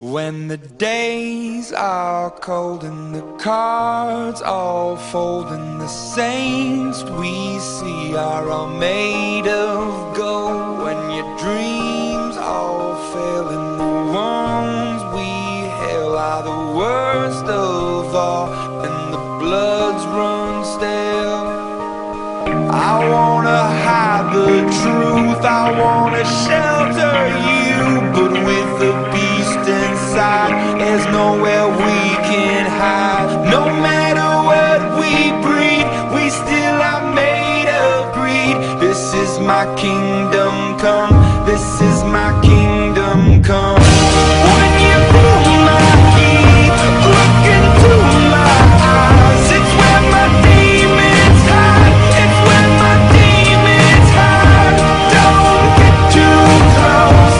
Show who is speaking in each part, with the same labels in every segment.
Speaker 1: When the days are cold and the cards all fold and the saints we see are all made of gold, when your dreams all fail and the ones we hail are the worst of all and the bloods run stale, I wanna hide the truth, I wanna shelter you, but with the beast inside, there's nowhere we can hide. No matter what we breed, we still are made of greed. This is my kingdom come, this is my kingdom come. When you pull my key, look into my eyes, it's where my demons hide, it's where my demons hide. Don't get too close,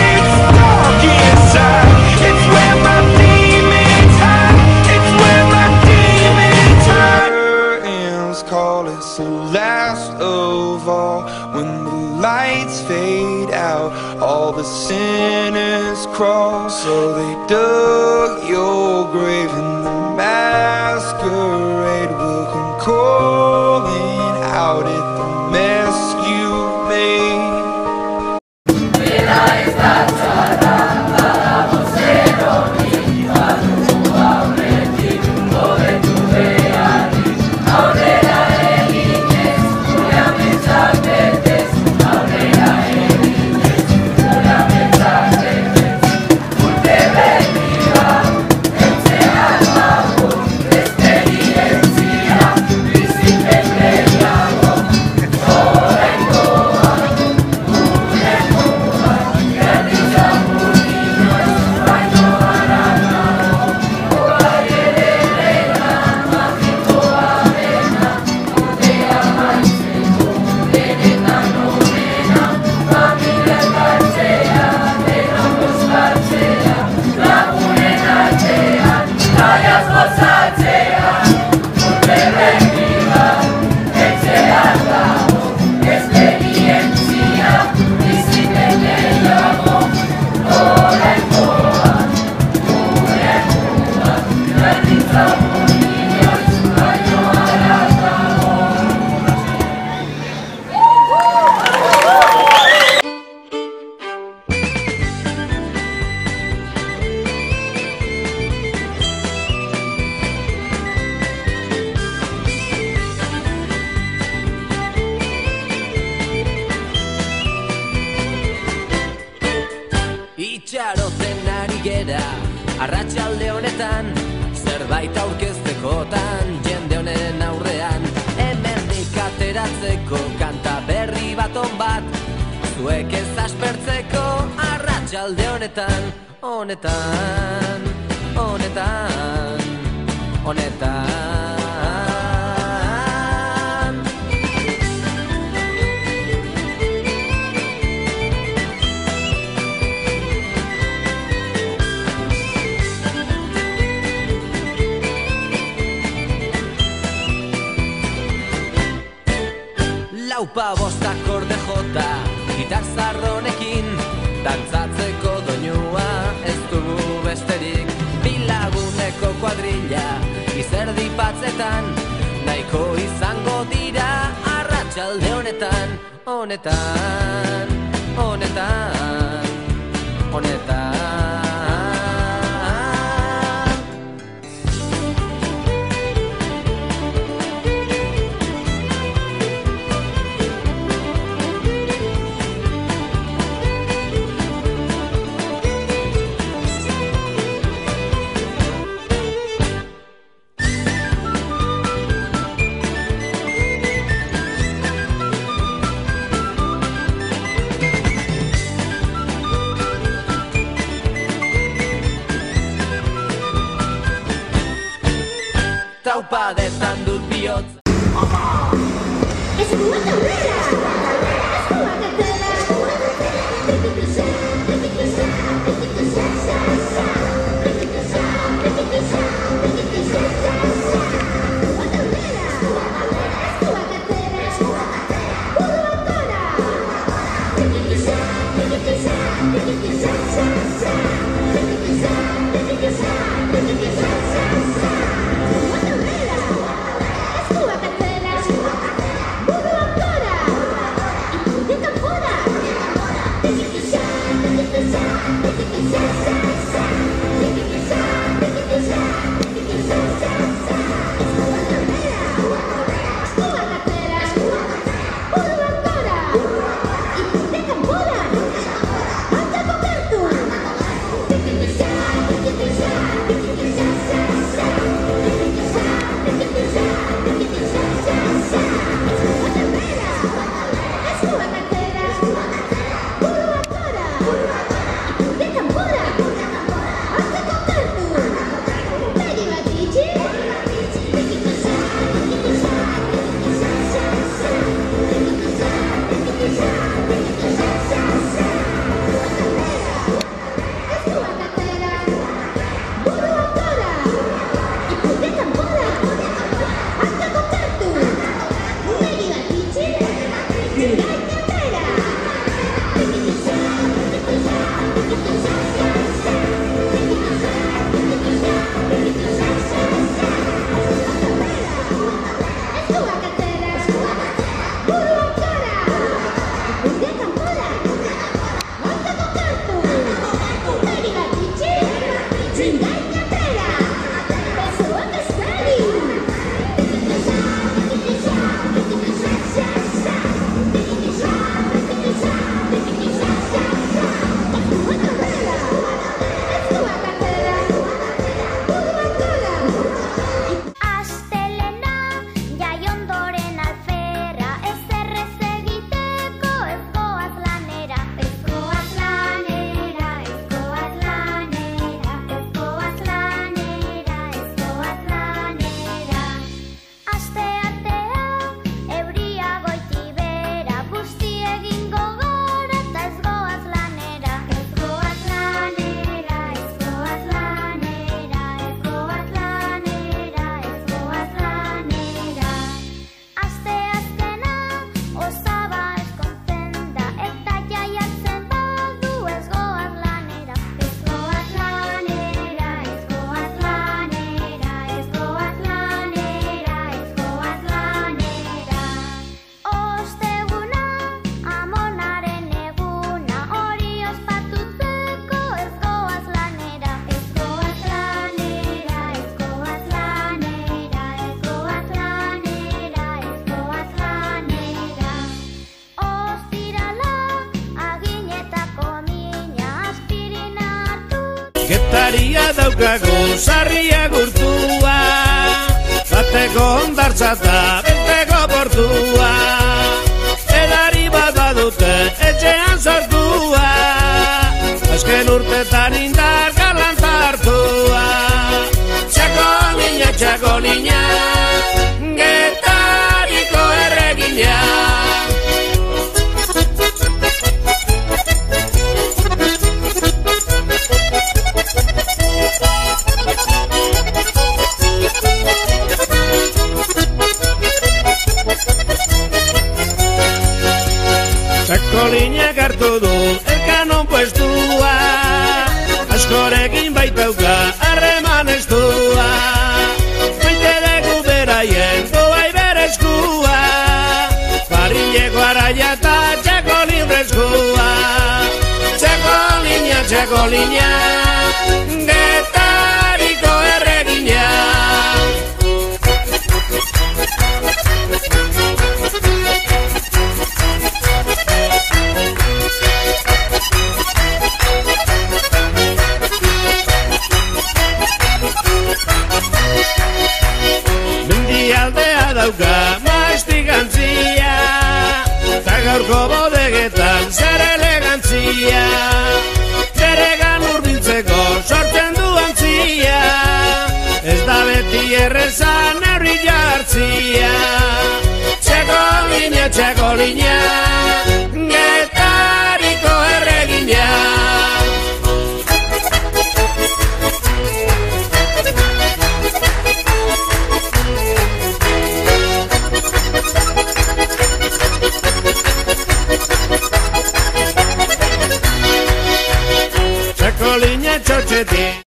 Speaker 1: it's dark inside, it's where my demons hide, it's where my demons hide. Curtains call, it's the last of all. When the lights fade out, all the sinners crawl. So they dug your grave and the masquerade will come calling out at the mess you made.
Speaker 2: Itxaroten ari gera, arratsalde honetan, zerbait aurkeztekotan, jende honen aurrean, hemendik ateratzeko kanta berri bat on bat, zuek ez aspertzeko arratsalde honetan, honetan, honetan, honetan. Laupa bostak orde jota, gitar zarronekin, dantzatzeko doinua ez dugu besterik. Bilaguneko kuadrilla, izerdi batzetan, nahiko izango dira arratsalde honetan, honetan, honetan, honetan. Taupadetan dut bihotz.
Speaker 3: Eskua taurera! Eskua katela! Betikusa, betikusa, betikusa, sa, sa. Betikusa, betikusa, betikusa, sa, sa. Eskua taurera! Eskua katela! Eskua katela! Buru ancora! Betikusa, betikusa, betikusa, sa, sa. Betikusa,
Speaker 4: Edaria daukagu sarria gurtua, bateko hondartza eta besteko portua. Edari bat badute etxean sortua, azken urtetan indar galanta hartua. Txako niña, Getariko erregina. Txakolinak hartu du elkanon puestua, askorekin baitauka harreman estua. Maite dugu beraien doai bereskua, parileko araia eta txakolin freskua. Txakolina, txakolina, Getariko erregina. Mendialdea dauka maestigantzia, ta gaurko bodegetan zer elegantzia. Beregan hurbiltzeko sortzen du antzia, ez da beti errezan neurri jartzia. Txakolina, txakolina, Getariko erregina. Txakolina txotxetik.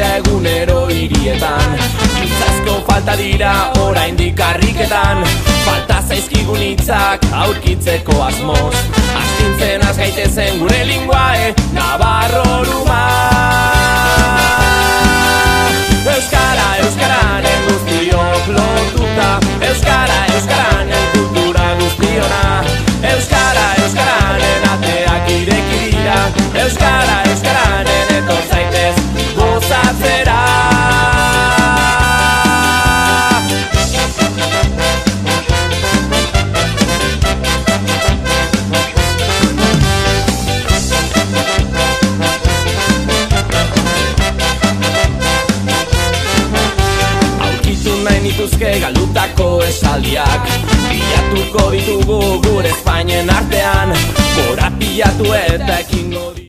Speaker 2: Egunero hirietan, itzasko falta dira oraindik karriketan. Falta zaizkigun hitzak aurkitzeko asmoz, astintzen az gaitezen gure linguae nabarroruma. Euskara, euskaranen guztiok lotuta, euskara, euskaranen kultura guztiona. Euskara, euskaranen ateak ireki dira, euskara, euskaranen etor zaitez gozatzera. Aurkitu nahi nituzke galdutako esaldiak, bilatuko ditugu gure Espainien artean, gora pilatu eta ekingo